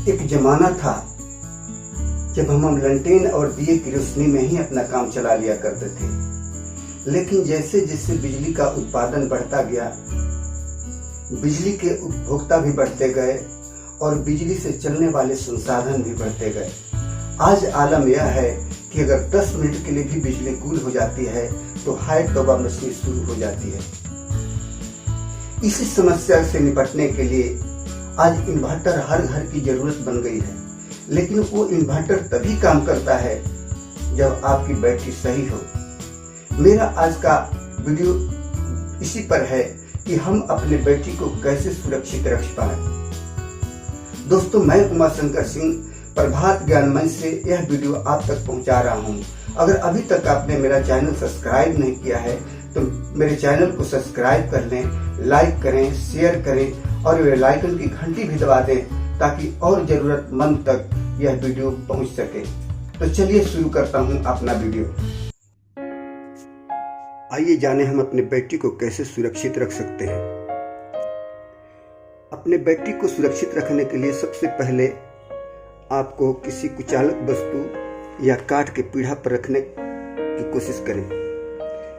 एक जमाना था जब हम लंटेन और दिए की रोशनी में ही अपना काम चला लिया करते थे, लेकिन जैसे जैसे बिजली का उत्पादन बढ़ता गया, बिजली के उपभोक्ता भी बढ़ते गए और बिजली से चलने वाले संसाधन भी बढ़ते गए। आज आलम यह है कि अगर 10 मिनट के लिए भी बिजली गुल हो जाती है तो हाय तौबा मचनी शुरू हो जाती है। इसी समस्या से निपटने के लिए आज इन्वर्टर हर घर की जरूरत बन गई है, लेकिन वो इन्वर्टर तभी काम करता है जब आपकी बैटरी सही हो। मेरा आज का वीडियो इसी पर है कि हम अपने बैटरी को कैसे सुरक्षित रख पाए। दोस्तों, मैं उमाशंकर सिंह प्रभात ज्ञान मंच से यह वीडियो आप तक पहुंचा रहा हूं। अगर अभी तक आपने मेरा चैनल सब्सक्राइब नहीं किया है तो मेरे चैनल को सब्सक्राइब कर लें, लाइक करें, शेयर करें और बेल आइकन की घंटी भी दबा दें ताकि और जरूरतमंद तक यह वीडियो पहुंच सके। तो चलिए शुरू करता हूं अपना वीडियो। आइए जाने हम अपने बैटरी को कैसे सुरक्षित रख सकते हैं। अपने बैटरी को सुरक्षित रखने के लिए सबसे पहले आपको किसी कुचालक वस्तु या काठ के पीढ़ा पर रखने की कोशिश करें,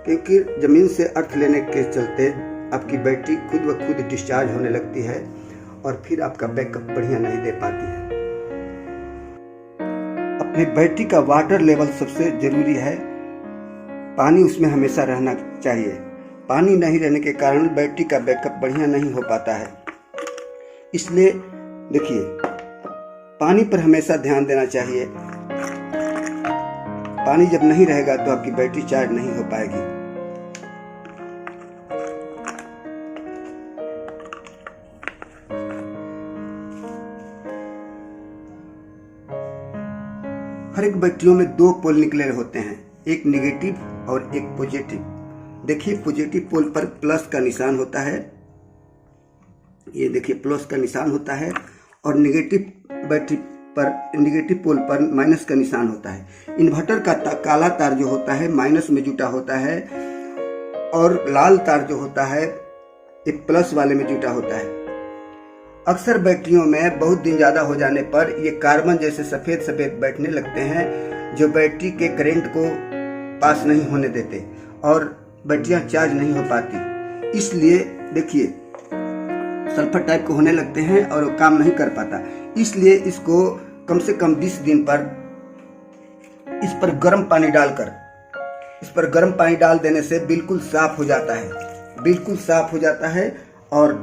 क्योंकि जमीन से अर्थ लेने के चलते आपकी बैटरी खुद ब खुद डिस्चार्ज होने लगती है और फिर आपका बैकअप बढ़िया नहीं दे पाती है। अपने बैटरी का वाटर लेवल सबसे जरूरी है। पानी उसमें हमेशा रहना चाहिए। पानी नहीं रहने के कारण बैटरी का बैकअप बढ़िया नहीं हो पाता है। इसलिए देखिए, पानी पर हमेशा ध्यान देना चाहिए। पानी जब नहीं रहेगा तो आपकी बैटरी चार्ज नहीं हो पाएगी। हर एक बैटरियों में 2 पोल निकले होते हैं, एक नेगेटिव और एक पॉजिटिव। देखिए, पॉजिटिव पोल पर प्लस का निशान होता है, ये देखिए प्लस का निशान होता है, और नेगेटिव बैटरी पर, नेगेटिव पोल पर माइनस का निशान होता है। इन्वर्टर का काला तार जो होता है माइनस में जुटा होता है और लाल तार जो होता है एक प्लस वाले में जुटा होता है। अक्सर बैटरियों में बहुत दिन ज़्यादा हो जाने पर ये कार्बन जैसे सफ़ेद सफ़ेद बैठने लगते हैं, जो बैटरी के करंट को पास नहीं होने देते और बैटरियां चार्ज नहीं हो पाती। इसलिए देखिए, सल्फर टाइप के होने लगते हैं और वो काम नहीं कर पाता। इसलिए इसको कम से कम 20 दिन पर इस पर गर्म पानी डालकर, इस पर गर्म पानी डाल देने से बिल्कुल साफ हो जाता है, बिल्कुल साफ हो जाता है। और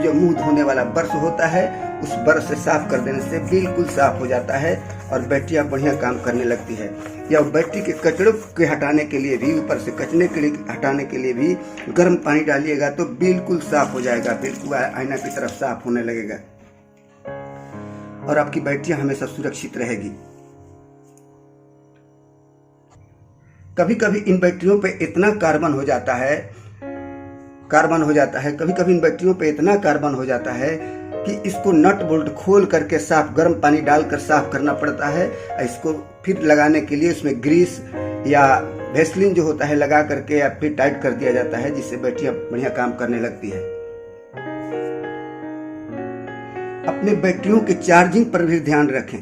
जो मुंह धोने वाला ब्रश होता है उस ब्रश से साफ कर देने से बिल्कुल साफ हो जाता है और बैटरियां बढ़िया काम करने लगती है। या बैटरी के कचड़ों के हटाने के लिए भी, ऊपर से कचरे के लिए हटाने के लिए भी गर्म पानी डालिएगा तो बिल्कुल साफ हो जाएगा, बिल्कुल आईना की तरफ साफ होने लगेगा और आपकी बैटरी हमेशा सुरक्षित रहेगी। कभी कभी इन बैटरियों पे इतना कार्बन हो जाता है, कभी कभी इन बैटरियों पे इतना कार्बन हो जाता है कि इसको नट बोल्ट खोल करके साफ, गर्म पानी डालकर साफ करना पड़ता है। इसको फिर लगाने के लिए उसमें ग्रीस या वैसलीन जो होता है लगा करके या फिर टाइट कर दिया जाता है, जिससे बैटरियां बढ़िया काम करने लगती है। अपने बैटरियों के चार्जिंग पर भी ध्यान रखें।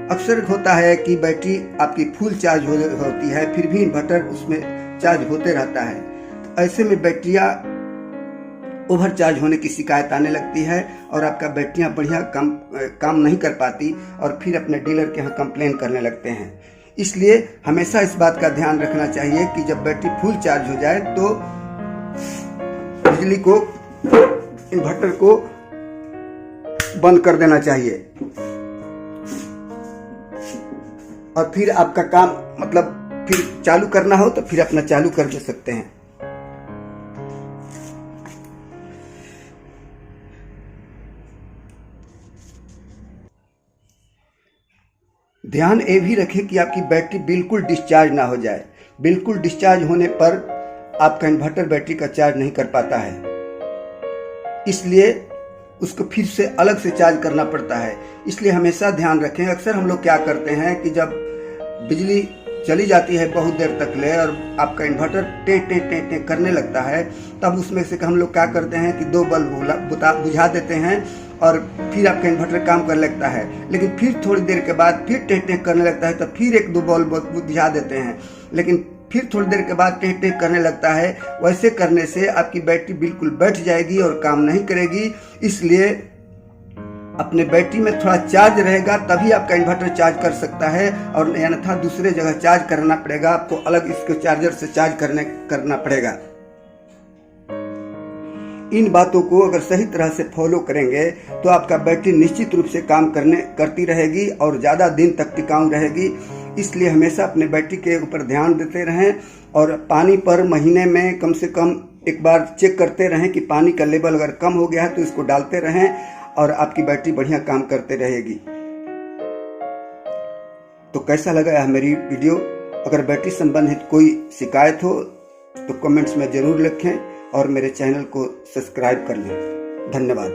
अक्सर होता है कि बैटरी आपकी फुल चार्ज होती है, फिर भी इन्वर्टर उसमें चार्ज होते रहता है। ऐसे में बैटरियां ओवर चार्ज होने की शिकायत आने लगती है और आपका बैटरियां बढ़िया काम नहीं कर पाती और फिर अपने डीलर के यहाँ कंप्लेन करने लगते हैं। इसलिए हमेशा इस बात का ध्यान रखना चाहिए कि जब बैटरी फुल चार्ज हो जाए तो बिजली को, इन्वर्टर को बंद कर देना चाहिए और फिर आपका काम, मतलब फिर चालू करना हो तो फिर अपना चालू कर दे सकते हैं। ध्यान ये भी रखें कि आपकी बैटरी बिल्कुल डिस्चार्ज ना हो जाए। बिल्कुल डिस्चार्ज होने पर आपका इन्वर्टर बैटरी का चार्ज नहीं कर पाता है, इसलिए उसको फिर से अलग से चार्ज करना पड़ता है। इसलिए हमेशा ध्यान रखें। अक्सर हम लोग क्या करते हैं कि जब बिजली चली जाती है बहुत देर तक ले और आपका इन्वर्टर टे टे टे टे करने लगता है, तब उसमें से हम लोग क्या करते हैं कि 2 बल्ब बुझा देते हैं और फिर आपका इन्वर्टर काम करने लगता है, लेकिन फिर थोड़ी देर के बाद फिर टेक टेक करने लगता है, तो फिर एक दो बॉल बुझा देते हैं, लेकिन फिर थोड़ी देर के बाद टेक टेक करने लगता है। वैसे करने से आपकी बैटरी बिल्कुल बैठ जाएगी और काम नहीं करेगी। इसलिए अपने बैटरी में थोड़ा चार्ज रहेगा तभी आपका इन्वर्टर चार्ज कर सकता है, और अन्यथा दूसरे जगह चार्ज करना पड़ेगा, आपको अलग इसको चार्जर से चार्ज करना पड़ेगा। इन बातों को अगर सही तरह से फॉलो करेंगे तो आपका बैटरी निश्चित रूप से काम करती रहेगी और ज़्यादा दिन तक टिकाऊ रहेगी। इसलिए हमेशा अपने बैटरी के ऊपर ध्यान देते रहें और पानी पर महीने में कम से कम एक बार चेक करते रहें कि पानी का लेवल अगर कम हो गया है तो इसको डालते रहें और आपकी बैटरी बढ़िया काम करते रहेगी। तो कैसा लगा है मेरी वीडियो? अगर बैटरी संबंधित कोई शिकायत हो तो कमेंट्स में ज़रूर लिखें और मेरे चैनल को सब्सक्राइब कर लें। धन्यवाद।